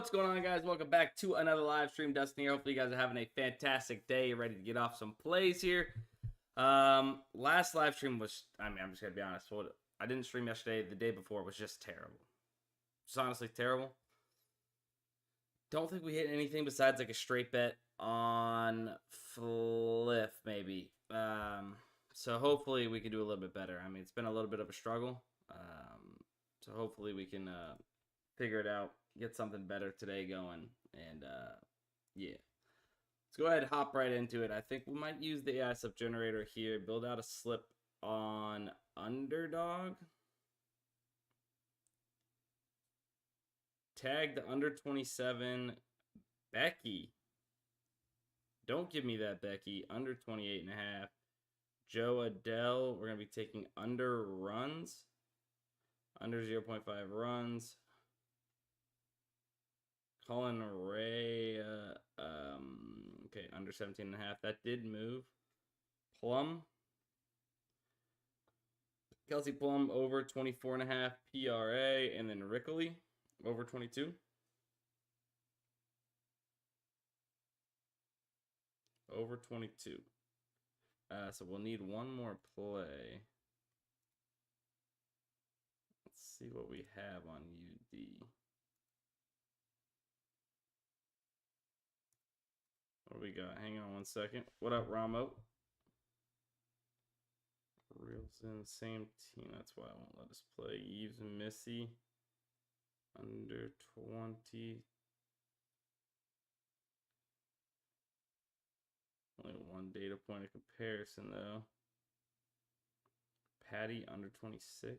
What's going on, guys? Welcome back to another live stream. Dustin here. Hopefully you guys are having a fantastic day, ready to get off some plays here. Last live stream was, I'm just gonna be honest, I didn't stream yesterday. The day before was just terrible. It's honestly terrible. Don't think we hit anything besides like a straight bet on Fliff, maybe. So hopefully we can do a little bit better. I mean, it's been a little bit of a struggle. So hopefully we can figure it out, get something better today going, and yeah. Let's go ahead and hop right into it. I think we might use the AI slip generator here, build out a slip on Underdog. Tag the under 27 Becky. Don't give me that, Becky. Under 28.5. Joe Adele. We're going to be taking under runs. Under 0.5 runs. Colin Ray. Okay, under 17.5. That did move. Plum. Kelsey Plum over 24.5 PRA. And then Rickley over 22. Over 22. So we'll need one more play. Let's see what we have on UD. What do we got? Hang on one second. What up, Ramo? Reels in the same team. That's why I won't let us play. Eves and Missy. Under 20. Only one data point of comparison, though. Patty, under 26.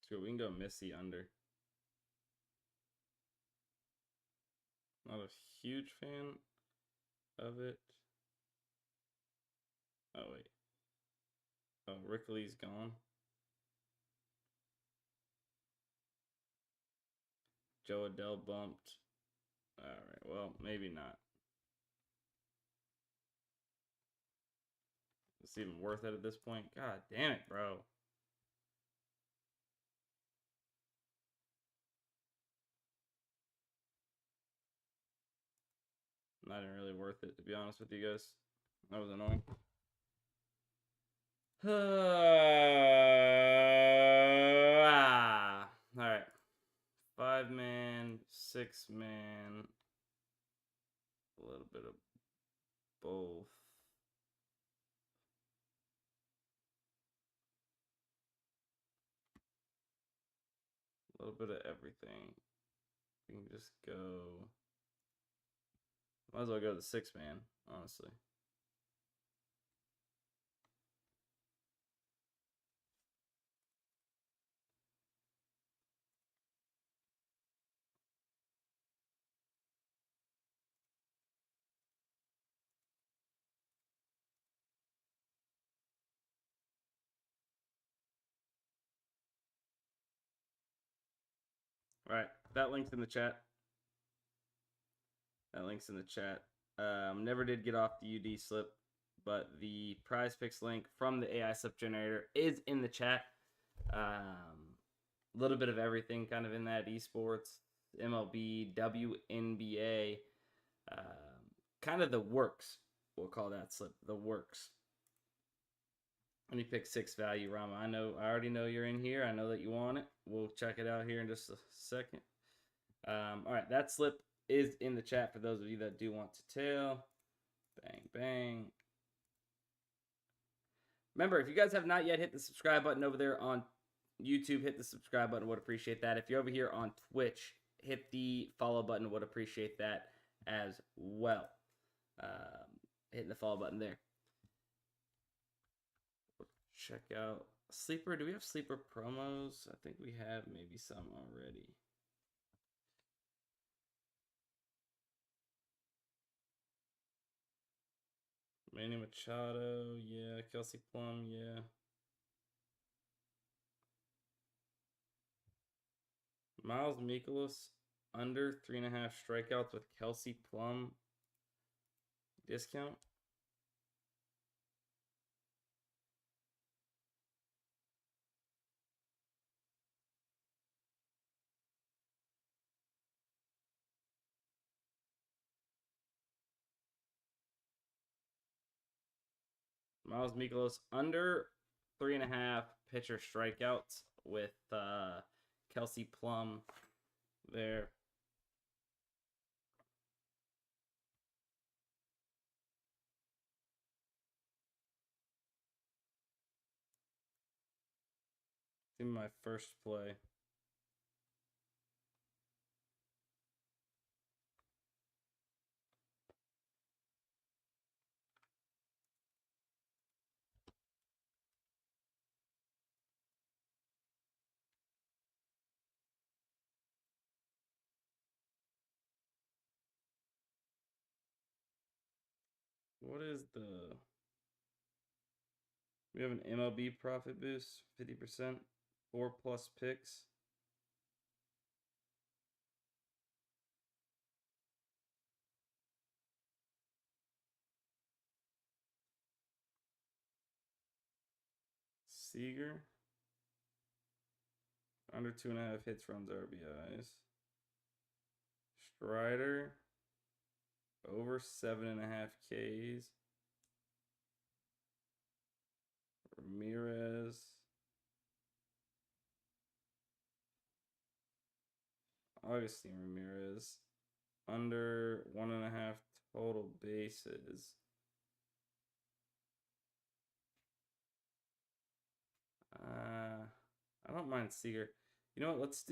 So we can go Missy under. Not a huge fan of it. Oh, wait. Oh, Rickley's gone. Joe Adele bumped. Alright, well, maybe not. It's even worth it at this point. God damn it, bro. Not even really worth it, to be honest with you guys. That was annoying. Alright. 5-man, 6-man. A little bit of both. A little bit of everything. We can just go. Might as well go to the 6-man, honestly. All right, that link's in the chat. That link's in the chat. Never did get off the UD slip, but the PrizePicks link from the AI slip generator is in the chat. A little bit of everything kind of in that. Esports, MLB, WNBA, kind of the works. We'll call that slip the works. Let me pick 6 value, Rama. I already know you're in here. I know that you want it. We'll check it out here in just a second. All right, that slip is in the chat for those of you that do want to tell. Bang, bang. Remember, if you guys have not yet hit the subscribe button over there on YouTube, hit the subscribe button. Would appreciate that. If you're over here on Twitch, hit the follow button. Would appreciate that as well. Hitting the follow button there. Check out sleeper. Do we have sleeper promos? I think we have maybe some already. Manny Machado, yeah. Kelsey Plum, yeah. Miles Mikolas under 3.5 strikeouts with Kelsey Plum discount. Miles Mikolas under 3.5 pitcher strikeouts with Kelsey Plum there. In my first play. What is the... We have an MLB profit boost, 50%, 4+ picks. Seager, under 2.5 hits, runs, RBIs. Strider, over 7.5 Ks. Ramirez. Augustine Ramirez, under 1.5 total bases. I don't mind Seager. You know what? Let's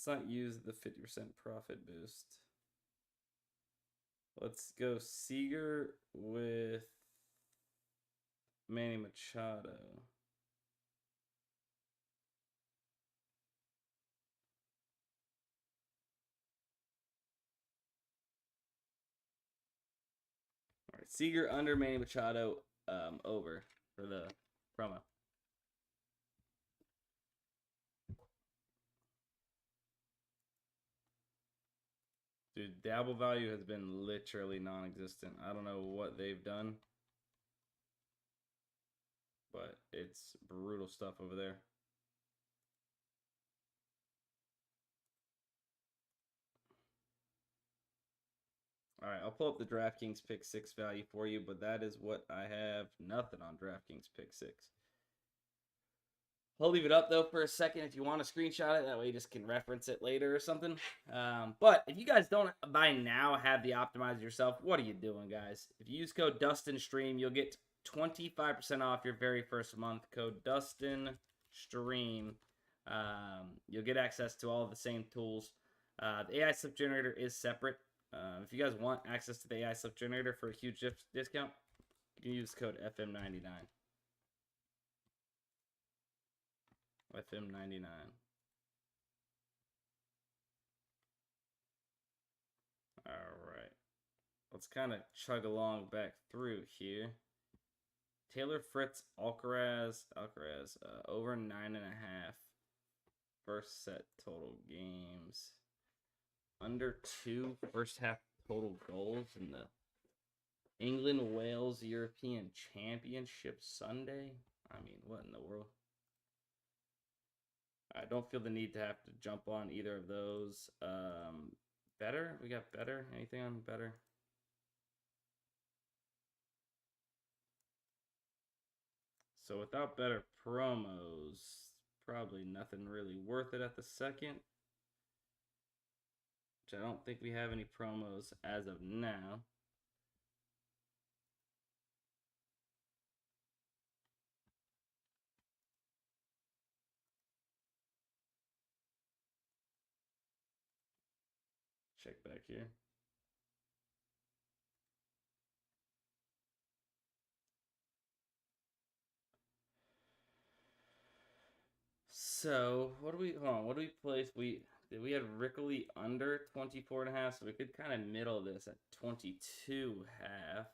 not use the 50% profit boost. Let's go Seager with Manny Machado. All right, Seager under, Manny Machado over for the promo. Dude, dabble value has been literally non-existent. I don't know what they've done, but it's brutal stuff over there. All right, I'll pull up the DraftKings Pick 6 value for you, but that is what I have. Nothing on DraftKings Pick 6. I'll leave it up, though, for a second if you want to screenshot it. That way you just can reference it later or something. But if you guys don't, by now, have the optimizer yourself, what are you doing, guys? If you use code DUSTINSTREAM, you'll get 25% off your very first month. Code DUSTINSTREAM. You'll get access to all of the same tools. The AI slip generator is separate. If you guys want access to the AI slip generator for a huge discount, you can use code FM99. FM99. Alright. Let's kind of chug along back through here. Taylor Fritz, Alcaraz, over 9.5 first set total games. Under 2 first half total goals in the England-Wales European Championship Sunday. I mean, what in the world? I don't feel the need to have to jump on either of those. Better? We got better? Anything on better? So without better promos, probably nothing really worth it at the second. Which I don't think we have any promos as of now. Check back here. So what do we place? We had Rickley under 24.5, so we could kind of middle this at 22.5.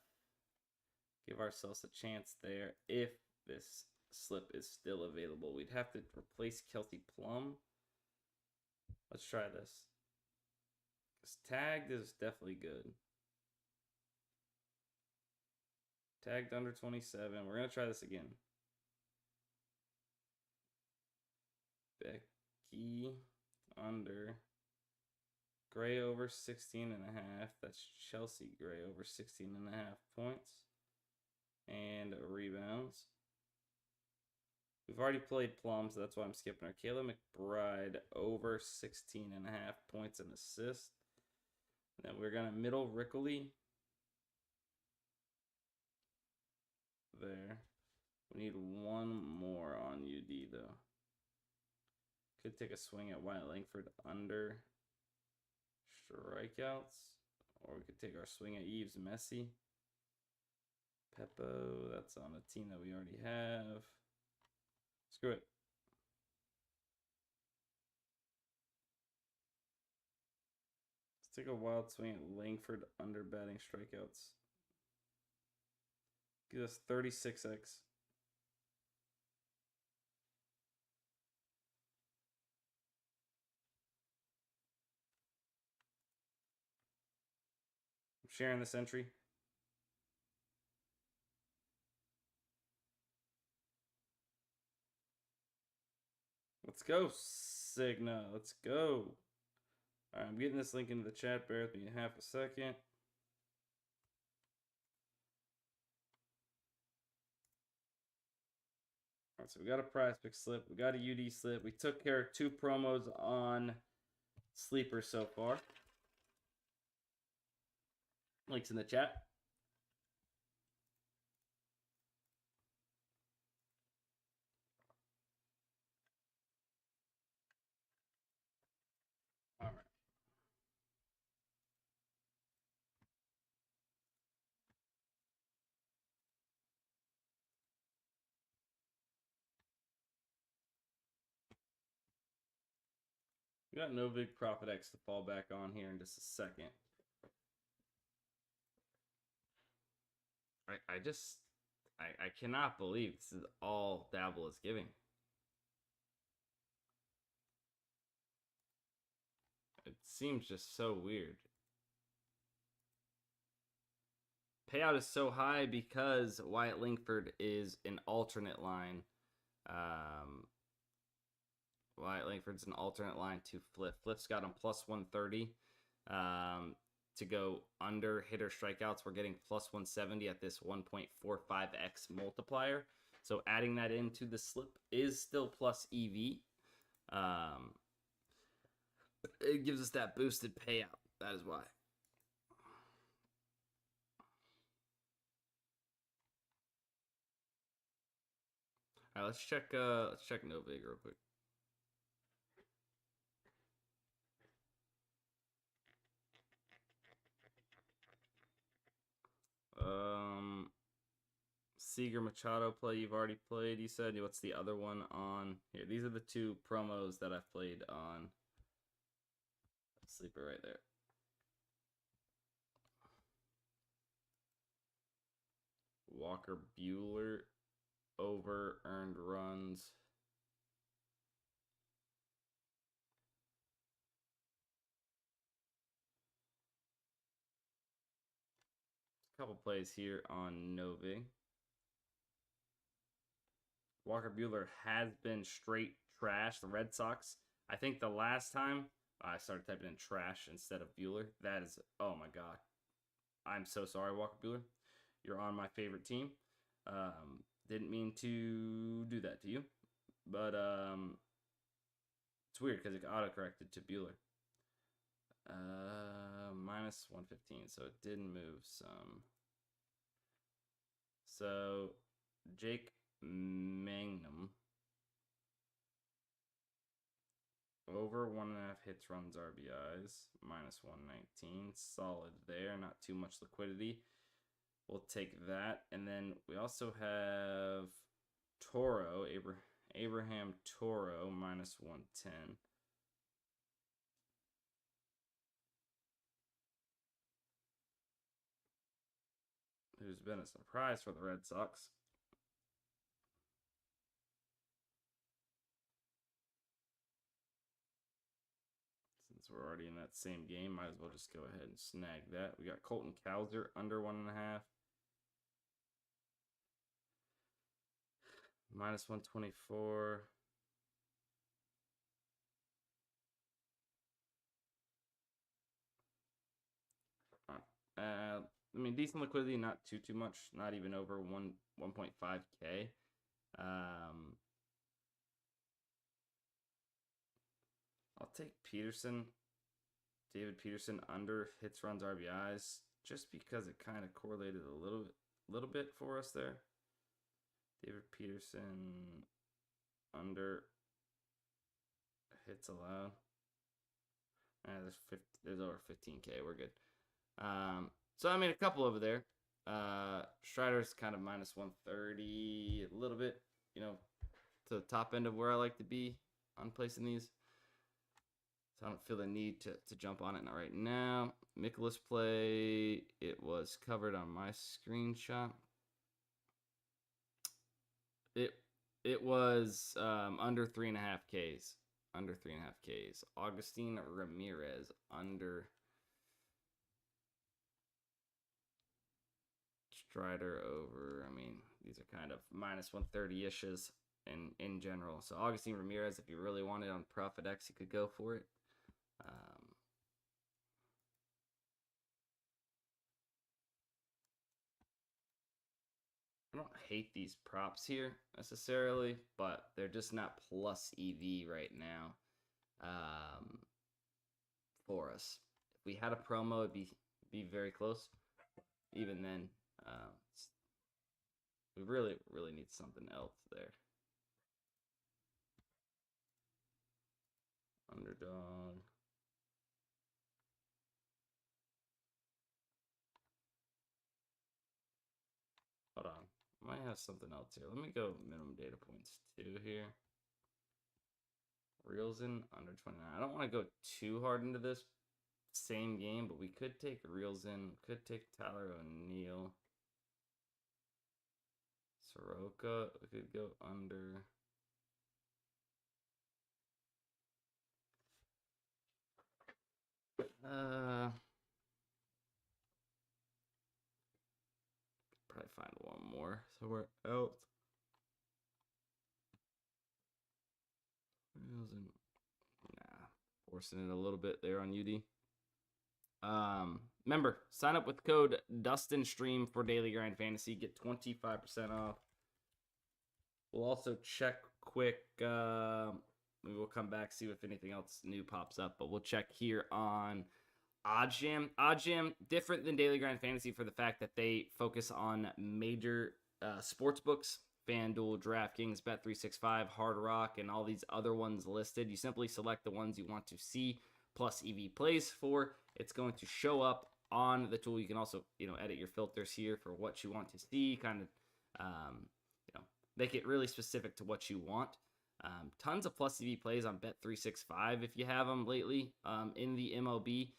Give ourselves a chance there if this slip is still available. We'd have to replace Kelsey Plum. Let's try this. This tagged is definitely good. Tagged under 27. We're going to try this again. Becky under. Gray over 16.5. That's Chelsea Gray over 16.5 points. And rebounds. We've already played Plum, so that's why I'm skipping her. Kayla McBride over 16.5 points and assists. Then we're going to middle Rickley. There. We need one more on UD, though. Could take a swing at Wyatt Langford under strikeouts. Or we could take our swing at Yves Messi. Peppo, that's on a team that we already have. Screw it. Let's take a wild swing at Langford under batting strikeouts. Give us 36x. I'm sharing this entry. Let's go, Signa. Let's go. All right, I'm getting this link into the chat. Bear with me half a second. All right, so we got a PrizePick slip. We got a UD slip. We took care of 2 promos on Sleeper so far. Links in the chat. All right. We got no big Profit X to fall back on here in just a second. I cannot believe this is all Dabble is giving. It seems just so weird. Payout is so high because Wyatt Langford is an alternate line. Wyatt Langford's an alternate line to Fliff. Fliff's got him plus 130. To go under hitter strikeouts, we're getting plus 170 at this 1.45x multiplier. So adding that into the slip is still plus EV. It gives us that boosted payout. That is why. All right, let's check Novig real quick. Seager Machado play you've already played. You said what's the other one on here? These are the 2 promos that I've played on Sleeper right there. Walker Buehler over earned runs. A couple plays here on Novig. Walker Buehler has been straight trash. The Red Sox, I think the last time I started typing in trash instead of Buehler. That is, oh my God. I'm so sorry, Walker Buehler. You're on my favorite team. Didn't mean to do that to you. But it's weird because it auto-corrected to Buehler. Minus 115, so it did move some. So, Jake Magnum. Over 1.5 hits, runs, RBIs. Minus 119. Solid there. Not too much liquidity. We'll take that. And then we also have Toro. Abraham Toro. Minus 110. Who's been a surprise for the Red Sox. since we're already in that same game, might as well just go ahead and snag that. We got Colton Cowser under 1.5. Minus 124. I mean, decent liquidity, not too much, not even over 1.5K. I'll take Peterson, David Peterson under hits, runs, RBIs, just because it kind of correlated a little bit for us there. David Peterson under hits allowed. There's over 15K. We're good. So I mean, a couple over there. Strider's kind of minus 130, a little bit, you know, to the top end of where I like to be on placing these. So I don't feel the need to jump on it right now. Mikolas play, it was covered on my screenshot. It was under 3.5Ks. Under 3.5Ks. Augustine Ramirez under. Strider over. I mean, these are kind of minus 130-ishes in general. So Augustine Ramirez, if you really wanted on Profit X, you could go for it. I don't hate these props here necessarily, but they're just not plus EV right now for us. If we had a promo, it'd be very close. Even then, we really need something else there. Underdog. Hold on. Might have something else here. Let me go minimum data points 2 here. Reels in under 29. I don't want to go too hard into this same game, but we could take Reels in. Could take Tyler O'Neill. Soroka. We could go under. Probably find one more somewhere else. Nah, forcing it a little bit there on UD. Remember, sign up with code DUSTINSTREAM for Daily Grind Fantasy. Get 25% off. We'll also check quick. We will come back, see if anything else new pops up. But we'll check here on OddsJam. OddsJam, different than Daily Grind Fantasy for the fact that they focus on major sports books. FanDuel, DraftKings, Bet365, Hard Rock, and all these other ones listed. You simply select the ones you want to see plus EV plays for. It's going to show up on the tool. You can also, edit your filters here for what you want to see, kind of, make it really specific to what you want. Tons of plus EV plays on Bet365 if you have them lately in the MLB.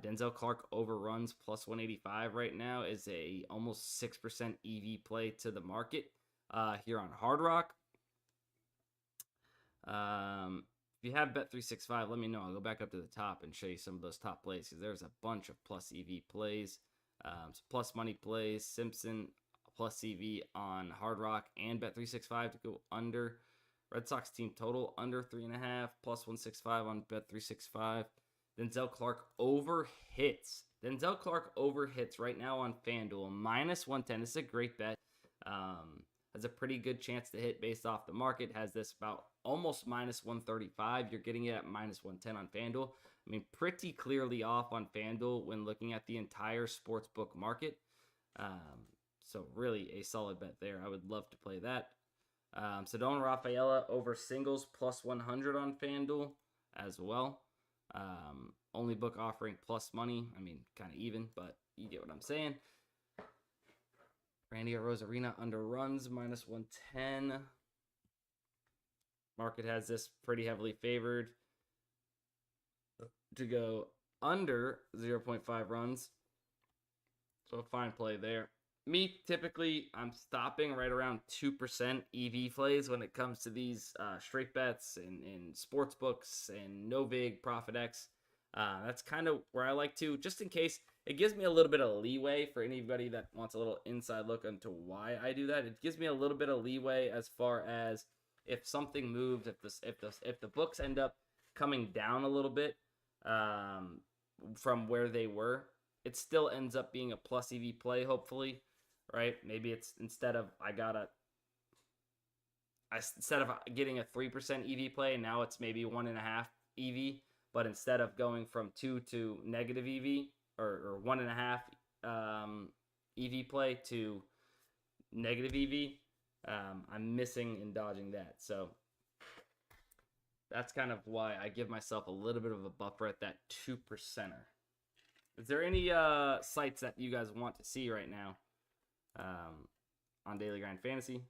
Denzel Clark overruns plus 185 right now is a almost 6% EV play to the market here on Hard Rock. If you have Bet365, let me know. I'll go back up to the top and show you some of those top plays because there's a bunch of plus EV plays. Plus money plays. Simpson plus EV on Hard Rock and Bet365 to go under. Red Sox team total under 3.5 plus 165 on Bet365. Denzel Clark over hits. Denzel Clark over hits right now on FanDuel minus 110. This is a great bet. Has a pretty good chance to hit based off the market. Has this about almost minus 135. You're getting it at minus 110 on FanDuel. I mean, pretty clearly off on FanDuel when looking at the entire sportsbook market. So really a solid bet there. I would love to play that. Sedona Rafaela over singles plus 100 on FanDuel as well. Only book offering plus money. I mean, kind of even, but you get what I'm saying. Randy Rosarina under runs minus 110. Market has this pretty heavily favored to go under 0.5 runs. So a fine play there. Me, typically, I'm stopping right around 2% EV plays when it comes to these straight bets and sports books and no vig, Profit X. That's kind of where I like to, just in case. It gives me a little bit of leeway for anybody that wants a little inside look into why I do that. It gives me a little bit of leeway as far as if something moves, if the books end up coming down a little bit from where they were, it still ends up being a plus EV play, hopefully, right? Maybe it's instead of getting a 3% EV play, now it's maybe 1.5 EV, but instead of going from 2 to negative EV or 1.5 EV play to negative EV, I'm missing and dodging that. So that's kind of why I give myself a little bit of a buffer at that 2%er. Is there any sites that you guys want to see right now on Daily Grind Fantasy?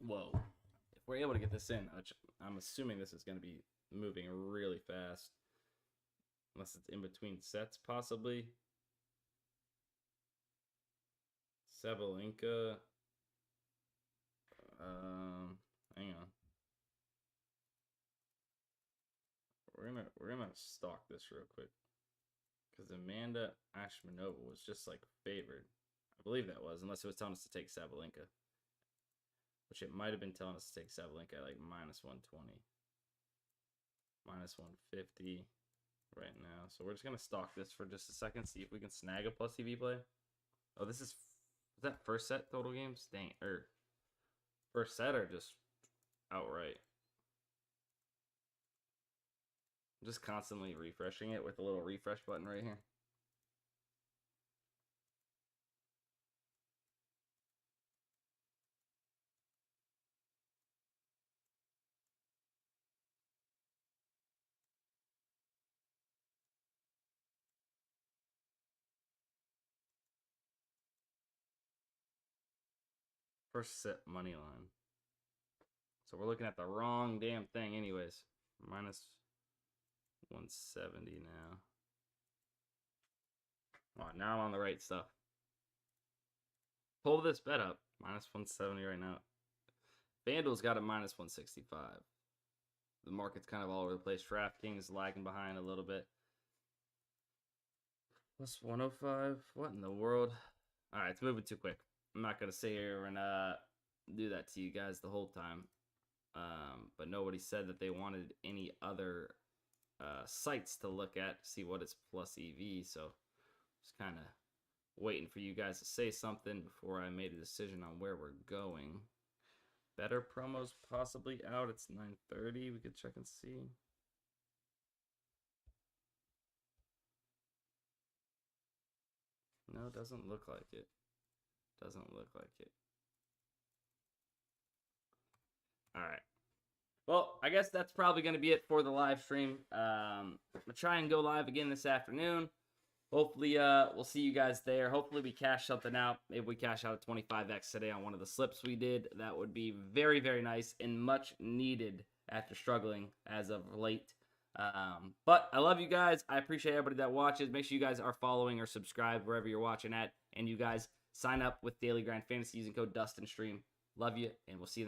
Whoa. If we're able to get this in, which I'm assuming this is going to be moving really fast. Unless it's in between sets, possibly. Sabalenka. Hang on. We're gonna stalk this real quick. Because Amanda Ashmanova was just like favored. I believe that was, unless it was telling us to take Sabalenka. Which it might have been telling us to take Sabalenka at like minus 120. Minus 150 right now. So we're just going to stalk this for just a second. See if we can snag a plus EV play. Oh, is that first set total games? Dang. Or first set or just outright? I'm just constantly refreshing it with a little refresh button right here. First set money line. So we're looking at the wrong damn thing anyways. Minus 170 now. Oh, now I'm on the right stuff. Pull this bet up. Minus 170 right now. FanDuel's got a minus 165. The market's kind of all over the place. DraftKings is lagging behind a little bit. Plus 105. What in the world? All right, it's moving too quick. I'm not going to sit here and do that to you guys the whole time. But nobody said that they wanted any other sites to look at to see what is plus EV. So just kind of waiting for you guys to say something before I made a decision on where we're going. Better promos possibly out. It's 9:30. We could check and see. No, it doesn't look like it. Doesn't look like it. All right. Well, I guess that's probably going to be it for the live stream. I'm going to try and go live again this afternoon. Hopefully, we'll see you guys there. Hopefully, we cash something out. Maybe we cash out a 25x today on one of the slips we did. That would be very, very nice and much needed after struggling as of late. But I love you guys. I appreciate everybody that watches. Make sure you guys are following or subscribed wherever you're watching at. And you guys sign up with Daily Grind Fantasy using code DUSTINSTREAM. Love you, and we'll see you